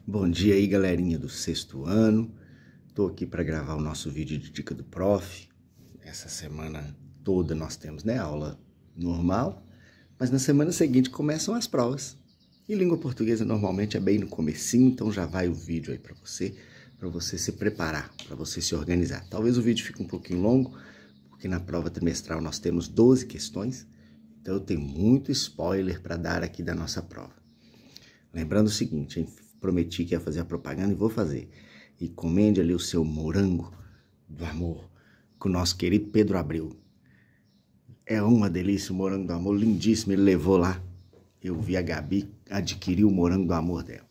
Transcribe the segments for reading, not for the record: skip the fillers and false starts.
Bom dia aí, galerinha do sexto ano. Tô aqui para gravar o nosso vídeo de dica do prof. Essa semana toda nós temos, aula normal, mas na semana seguinte começam as provas. E língua portuguesa normalmente é bem no comecinho, então já vai o vídeo aí para você se preparar, para você se organizar. Talvez o vídeo fique um pouquinho longo, porque na prova trimestral nós temos 12 questões, então eu tenho muito spoiler para dar aqui da nossa prova. Lembrando o seguinte, hein? Prometi que ia fazer a propaganda e vou fazer. Encomende ali o seu morango do amor com o nosso querido Pedro Abreu. É uma delícia o morango do amor, lindíssimo. Ele levou lá. Eu vi a Gabi adquirir o morango do amor dela.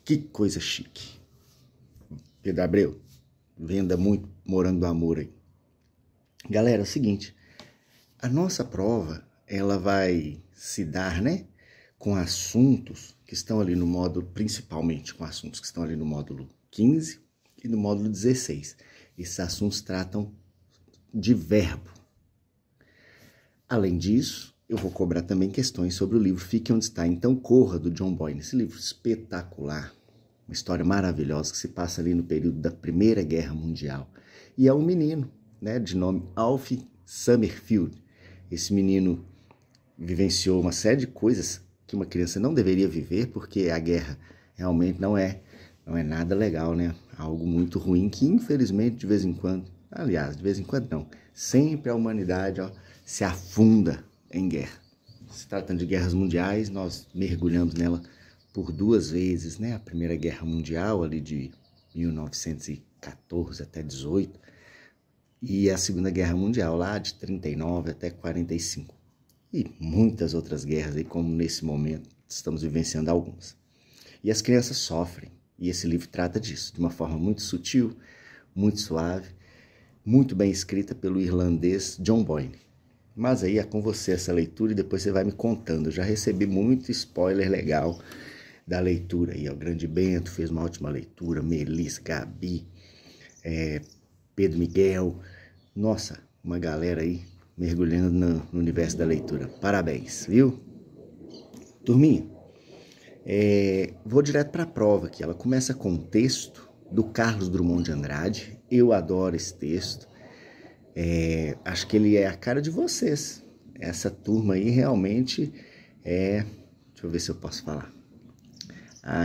Que coisa chique. Pedro Abreu, venda muito morango do amor aí. Galera, é o seguinte. A nossa prova, ela vai se dar, com assuntos que estão ali no módulo, principalmente com assuntos que estão ali no módulo 15 e no módulo 16. Esses assuntos tratam de verbo. Além disso, eu vou cobrar também questões sobre o livro Fique Onde Está, Então Corra, do John Boyne. Esse livro espetacular, uma história maravilhosa que se passa ali no período da Primeira Guerra Mundial. E é um menino, de nome Alf Summerfield. Esse menino vivenciou uma série de coisas que uma criança não deveria viver, porque a guerra realmente não é nada legal, Algo muito ruim que, infelizmente, de vez em quando, aliás, de vez em quando não, sempre a humanidade se afunda em guerra. Se tratando de guerras mundiais, nós mergulhamos nela por 2 vezes, A Primeira Guerra Mundial, ali de 1914 até 18, e a Segunda Guerra Mundial, lá de 39 até 45. E muitas outras guerras aí, como nesse momento estamos vivenciando algumas. E as crianças sofrem, e esse livro trata disso, de uma forma muito sutil, muito suave, muito bem escrita pelo irlandês John Boyne. Mas aí é com você essa leitura e depois você vai me contando. Eu já recebi muito spoiler legal da leitura aí. O Grande Bento fez uma ótima leitura, Melis, Gabi, Pedro Miguel, nossa, uma galera aí mergulhando no universo da leitura. Parabéns, viu? Turminha, vou direto para a prova aqui. Ela começa com um texto do Carlos Drummond de Andrade. Eu adoro esse texto. Acho que ele é a cara de vocês. Essa turma aí realmente é... Deixa eu ver se eu posso falar.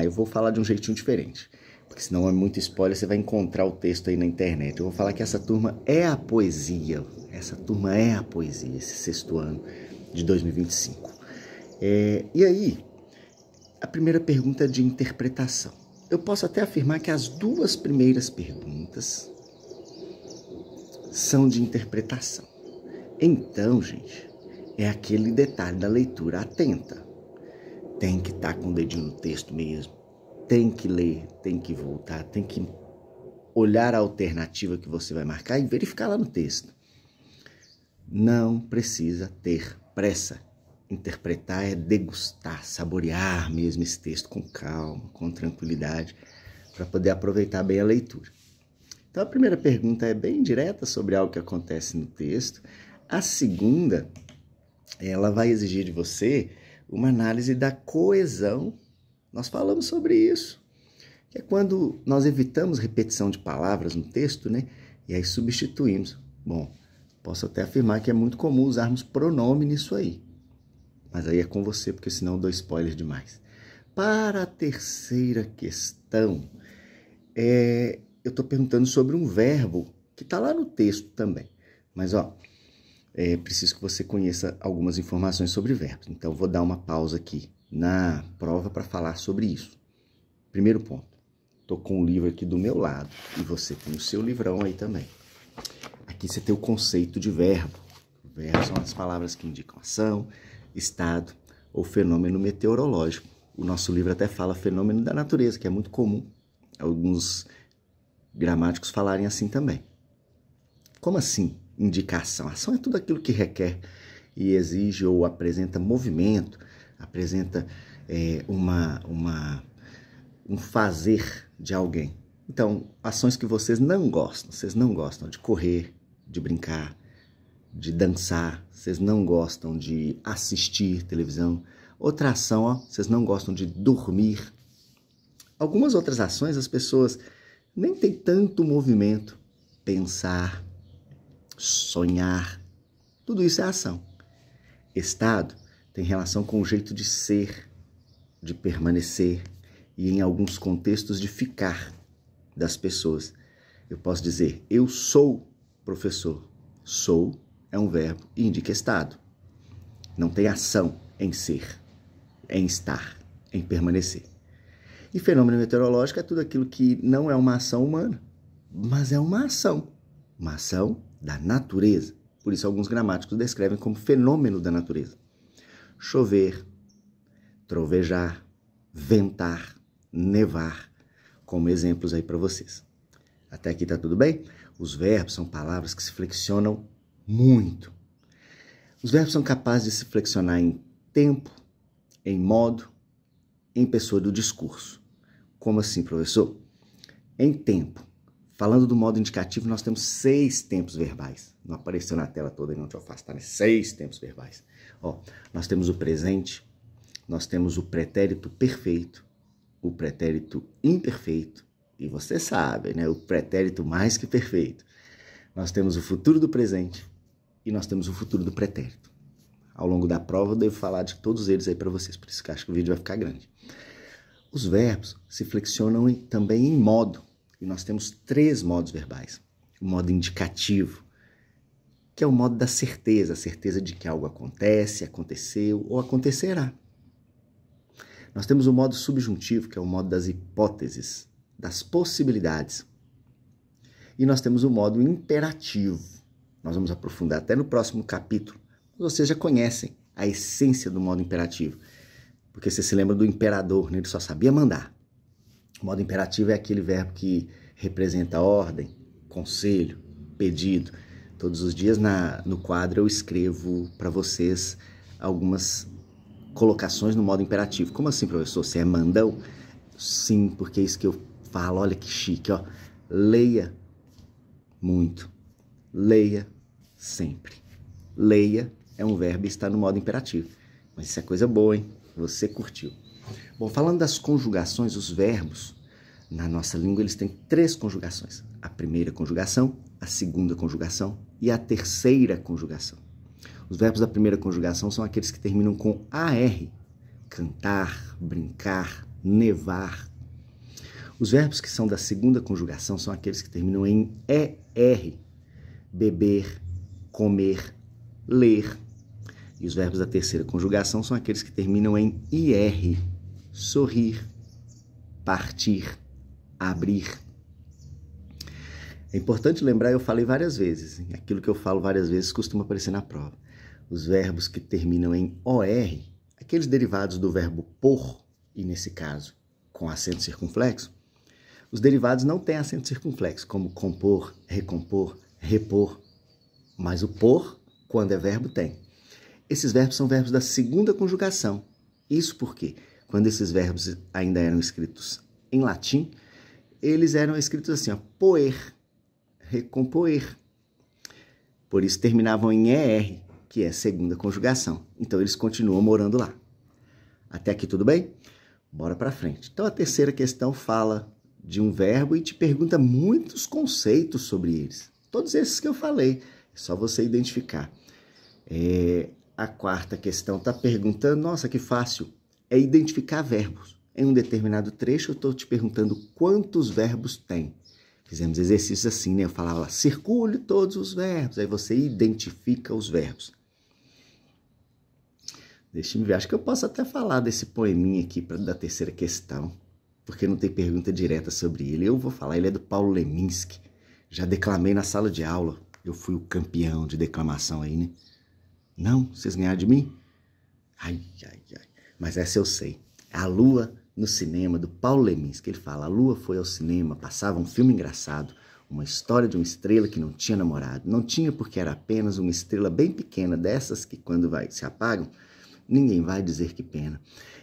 Eu vou falar de um jeitinho diferente, porque senão é muito spoiler, você vai encontrar o texto aí na internet. Eu vou falar que essa turma é a poesia. Essa turma é a poesia, esse sexto ano de 2025. E aí, a primeira pergunta é de interpretação. Eu posso até afirmar que as 2 primeiras perguntas são de interpretação. Então, gente, é aquele detalhe da leitura atenta. Tem que estar com o dedinho no texto mesmo. Tem que ler, tem que voltar, tem que olhar a alternativa que você vai marcar e verificar lá no texto. Não precisa ter pressa. Interpretar é degustar, saborear mesmo esse texto com calma, com tranquilidade, para poder aproveitar bem a leitura. Então a primeira pergunta é bem direta sobre algo que acontece no texto. A segunda, ela vai exigir de você uma análise da coesão. Nós falamos sobre isso, que é quando nós evitamos repetição de palavras no texto, e aí substituímos. Bom, posso até afirmar que é muito comum usarmos pronome nisso aí. Mas aí é com você, porque senão eu dou spoiler demais. Para a terceira questão, eu estou perguntando sobre um verbo que está lá no texto também. Mas, preciso que você conheça algumas informações sobre verbos. Então, vou dar uma pausa aqui na prova para falar sobre isso. Primeiro ponto. Estou com o livro aqui do meu lado e você tem o seu livrão aí também. Aqui você tem o conceito de verbo. Verbos são as palavras que indicam ação, estado ou fenômeno meteorológico. O nosso livro até fala fenômeno da natureza, que é muito comum alguns gramáticos falarem assim também. Como assim indicação? Ação é tudo aquilo que requer e exige ou apresenta movimento, apresenta um fazer de alguém. Então, ações que vocês não gostam de correr, de brincar, de dançar, vocês não gostam de assistir televisão. Outra ação, vocês não gostam de dormir. Algumas outras ações as pessoas nem têm tanto movimento. Pensar, sonhar, tudo isso é ação. Estado tem relação com o jeito de ser, de permanecer e, em alguns contextos, de ficar das pessoas. Eu posso dizer, eu sou professor. Sou é um verbo e indica estado. Não tem ação em ser, em estar, em permanecer. E fenômeno meteorológico é tudo aquilo que não é uma ação humana, mas é uma ação da natureza. Por isso, alguns gramáticos descrevem como fenômeno da natureza. Chover, trovejar, ventar, nevar, como exemplos aí para vocês. Até aqui tá tudo bem? Os verbos são palavras que se flexionam muito. Os verbos são capazes de se flexionar em tempo, em modo, em pessoa do discurso. Como assim, professor? Em tempo. Falando do modo indicativo, nós temos 6 tempos verbais. Não apareceu na tela toda, não te afastar, né? 6 tempos verbais. Ó, nós temos o presente, nós temos o pretérito perfeito, o pretérito imperfeito, e você sabe, né? O pretérito mais que perfeito. Nós temos o futuro do presente e nós temos o futuro do pretérito. Ao longo da prova eu devo falar de todos eles aí para vocês, por isso que acho que o vídeo vai ficar grande. Os verbos se flexionam também em modo. E nós temos 3 modos verbais. O modo indicativo, que é o modo da certeza, a certeza de que algo acontece, aconteceu ou acontecerá. Nós temos o modo subjuntivo, que é o modo das hipóteses, das possibilidades. E nós temos o modo imperativo. Nós vamos aprofundar até no próximo capítulo. Vocês já conhecem a essência do modo imperativo, porque você se lembra do imperador, né? Ele só sabia mandar. O modo imperativo é aquele verbo que representa ordem, conselho, pedido. Todos os dias no quadro eu escrevo para vocês algumas colocações no modo imperativo. Como assim, professor? Você é mandão? Sim, porque é isso que eu falo. Olha que chique, ó. Leia muito. Leia sempre. Leia é um verbo e está no modo imperativo. Mas isso é coisa boa, hein? Você curtiu. Bom, falando das conjugações, os verbos, na nossa língua, eles têm 3 conjugações. A primeira conjugação, a segunda conjugação e a terceira conjugação. Os verbos da primeira conjugação são aqueles que terminam com AR. Cantar, brincar, nevar. Os verbos que são da segunda conjugação são aqueles que terminam em ER. Beber, comer, ler. E os verbos da terceira conjugação são aqueles que terminam em IR. Sorrir, partir, abrir. É importante lembrar, eu falei várias vezes, hein? Aquilo que eu falo várias vezes costuma aparecer na prova. Os verbos que terminam em OR, aqueles derivados do verbo por, e nesse caso, com acento circunflexo, os derivados não têm acento circunflexo, como compor, recompor, repor, mas o por, quando é verbo, tem. Esses verbos são verbos da segunda conjugação. Isso porque, quando esses verbos ainda eram escritos em latim, eles eram escritos assim, ó, poer, recompoer. Por isso terminavam em ER, que é segunda conjugação. Então eles continuam morando lá. Até aqui tudo bem? Bora para frente. Então a terceira questão fala de um verbo e te pergunta muitos conceitos sobre eles. Todos esses que eu falei, é só você identificar. A quarta questão está perguntando, nossa, que fácil, é identificar verbos. Em um determinado trecho eu estou te perguntando quantos verbos tem. Fizemos exercícios assim, né? Eu falava lá, circule todos os verbos. Aí você identifica os verbos. Deixa eu ver, acho que eu posso até falar desse poeminha aqui da terceira questão, porque não tem pergunta direta sobre ele. Eu vou falar, ele é do Paulo Leminski. Já declamei na sala de aula. Eu fui o campeão de declamação aí, né? Não? Vocês ganharam de mim? Ai. Mas essa eu sei. A Lua no Cinema, do Paulo Leminski. Ele fala, a Lua foi ao cinema, passava um filme engraçado, uma história de uma estrela que não tinha namorado. Não tinha porque era apenas uma estrela bem pequena, dessas que quando se apagam, ninguém vai dizer que pena.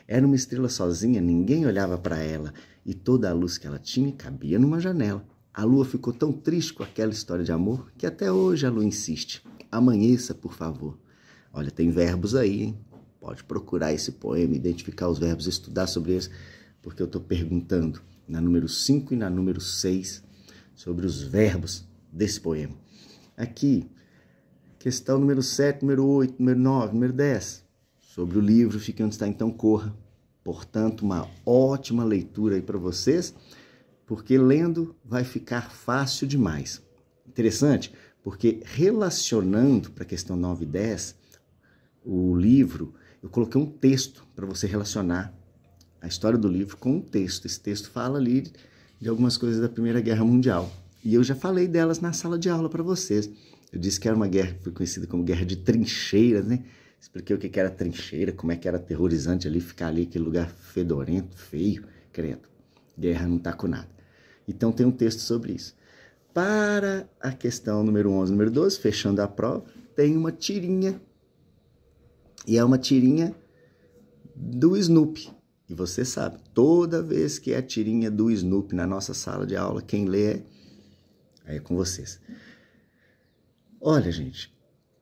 Era uma estrela sozinha, ninguém olhava para ela, e toda a luz que ela tinha cabia numa janela. A Lua ficou tão triste com aquela história de amor, que até hoje a Lua insiste. Amanheça, por favor. Olha, tem verbos aí, hein? Pode procurar esse poema, identificar os verbos, estudar sobre eles. porque eu estou perguntando na número 5 e na número 6 sobre os verbos desse poema. Aqui, questão número 7, número 8, número 9, número 10. Sobre o livro, fique onde está, então corra. Portanto, uma ótima leitura aí para vocês, porque lendo vai ficar fácil demais. Interessante, porque relacionando para a questão 9 e 10, o livro, eu coloquei um texto para você relacionar a história do livro com um texto. Esse texto fala ali de algumas coisas da Primeira Guerra Mundial. E eu já falei delas na sala de aula para vocês. Eu disse que era uma guerra que foi conhecida como guerra de trincheiras, né? Expliquei o que era trincheira, como é que era aterrorizante ali, ficar ali, aquele lugar fedorento, feio, credo. Guerra não tá com nada. Então tem um texto sobre isso. Para a questão número 11 e número 12, fechando a prova, tem uma tirinha. E é uma tirinha do Snoopy. E você sabe, toda vez que é a tirinha do Snoopy na nossa sala de aula, quem lê é com vocês. Olha, gente,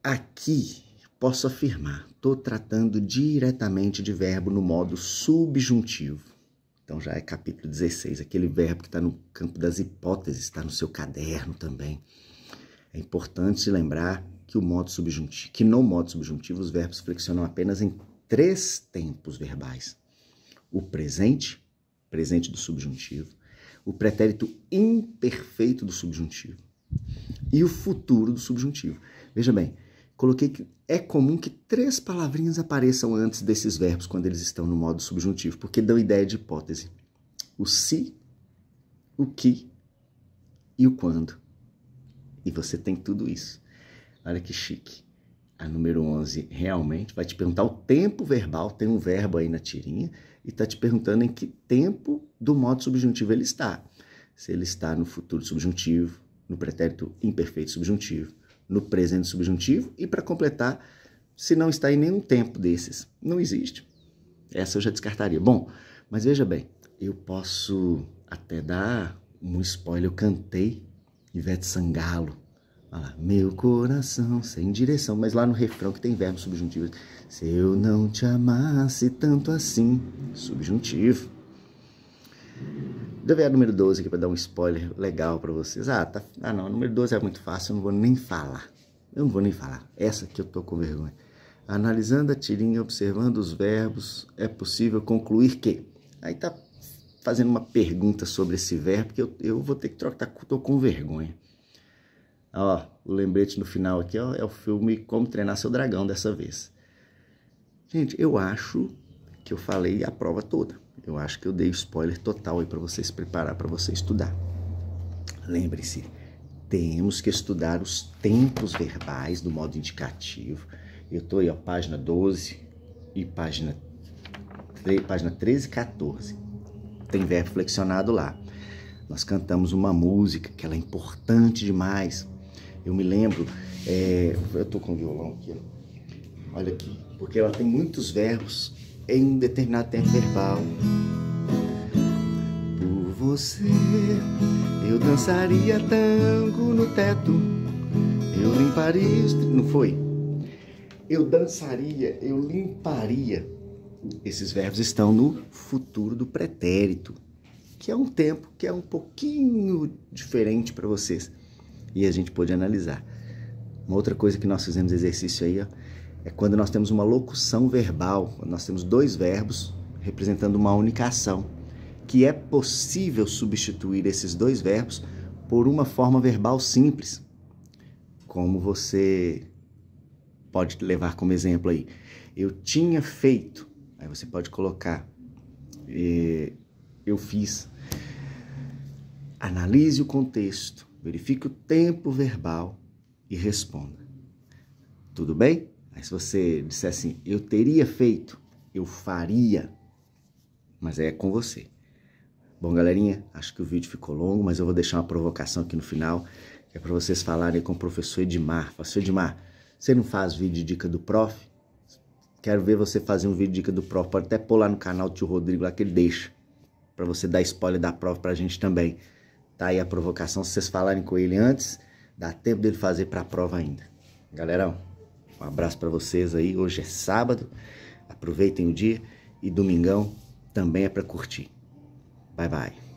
aqui posso afirmar, estou tratando diretamente de verbo no modo subjuntivo. Então já é capítulo 16, aquele verbo que está no campo das hipóteses, está no seu caderno também. É importante se lembrar que no modo subjuntivo os verbos flexionam apenas em 3 tempos verbais. O presente, presente do subjuntivo, o pretérito imperfeito do subjuntivo e o futuro do subjuntivo. Veja bem, coloquei que é comum que 3 palavrinhas apareçam antes desses verbos quando eles estão no modo subjuntivo, porque dão ideia de hipótese. O se, o que e o quando. E você tem tudo isso. Olha que chique. A número 11 realmente vai te perguntar o tempo verbal, tem um verbo aí na tirinha, e está te perguntando em que tempo do modo subjuntivo ele está. Se ele está no futuro subjuntivo, no pretérito imperfeito subjuntivo, no presente subjuntivo, e para completar, se não está em nenhum tempo desses. Não existe. Essa eu já descartaria. Bom, mas veja bem, eu posso até dar um spoiler. Eu cantei Ivete Sangalo. Olha lá, meu coração sem direção, mas lá no refrão que tem verbo subjuntivo. Se eu não te amasse tanto assim, subjuntivo. Deve ver a número 12 aqui para dar um spoiler legal para vocês. Não, a número 12 é muito fácil, eu não vou nem falar. Essa aqui eu tô com vergonha. Analisando a tirinha, observando os verbos, é possível concluir que... Aí tá fazendo uma pergunta sobre esse verbo, que eu vou ter que trocar, tô com vergonha. Ó, o lembrete no final aqui, ó, é o filme Como Treinar Seu Dragão dessa vez. Gente, eu acho que eu falei a prova toda. Eu acho que eu dei spoiler total aí para você se preparar, para você estudar. Lembre-se, temos que estudar os tempos verbais do modo indicativo. Eu tô aí, ó, página 12 e página 13 e 14. Tem verbo flexionado lá. Nós cantamos uma música que ela é importante demais. Eu me lembro, eu tô com o violão aqui, ó. Olha aqui, porque ela tem muitos verbos em um determinado tempo verbal. Por você, eu dançaria tango no teto, eu limparia... Não foi? Eu dançaria, eu limparia. Esses verbos estão no futuro do pretérito, que é um tempo que é um pouquinho diferente para vocês. E a gente pode analisar. Uma outra coisa que nós fizemos exercício aí, ó, é quando nós temos uma locução verbal, quando nós temos 2 verbos representando uma única ação, que é possível substituir esses 2 verbos por uma forma verbal simples. Como você pode levar como exemplo aí. Eu tinha feito. Aí você pode colocar eu fiz. Analise o contexto, verifique o tempo verbal e responda. Tudo bem? Aí se você disser assim, eu teria feito, eu faria, mas é com você. Bom, galerinha, acho que o vídeo ficou longo, mas eu vou deixar uma provocação aqui no final, que é para vocês falarem com o professor Edmar. Professor Edmar, você não faz vídeo de dica do prof? Quero ver você fazer um vídeo de dica do prof. Pode até pôr lá no canal do tio Rodrigo, lá que ele deixa, para você dar spoiler da prova pra gente também. Tá aí a provocação, se vocês falarem com ele antes, dá tempo dele fazer pra prova ainda. Galera, um abraço para vocês aí. Hoje é sábado, aproveitem o dia e domingão também é para curtir. Bye, bye.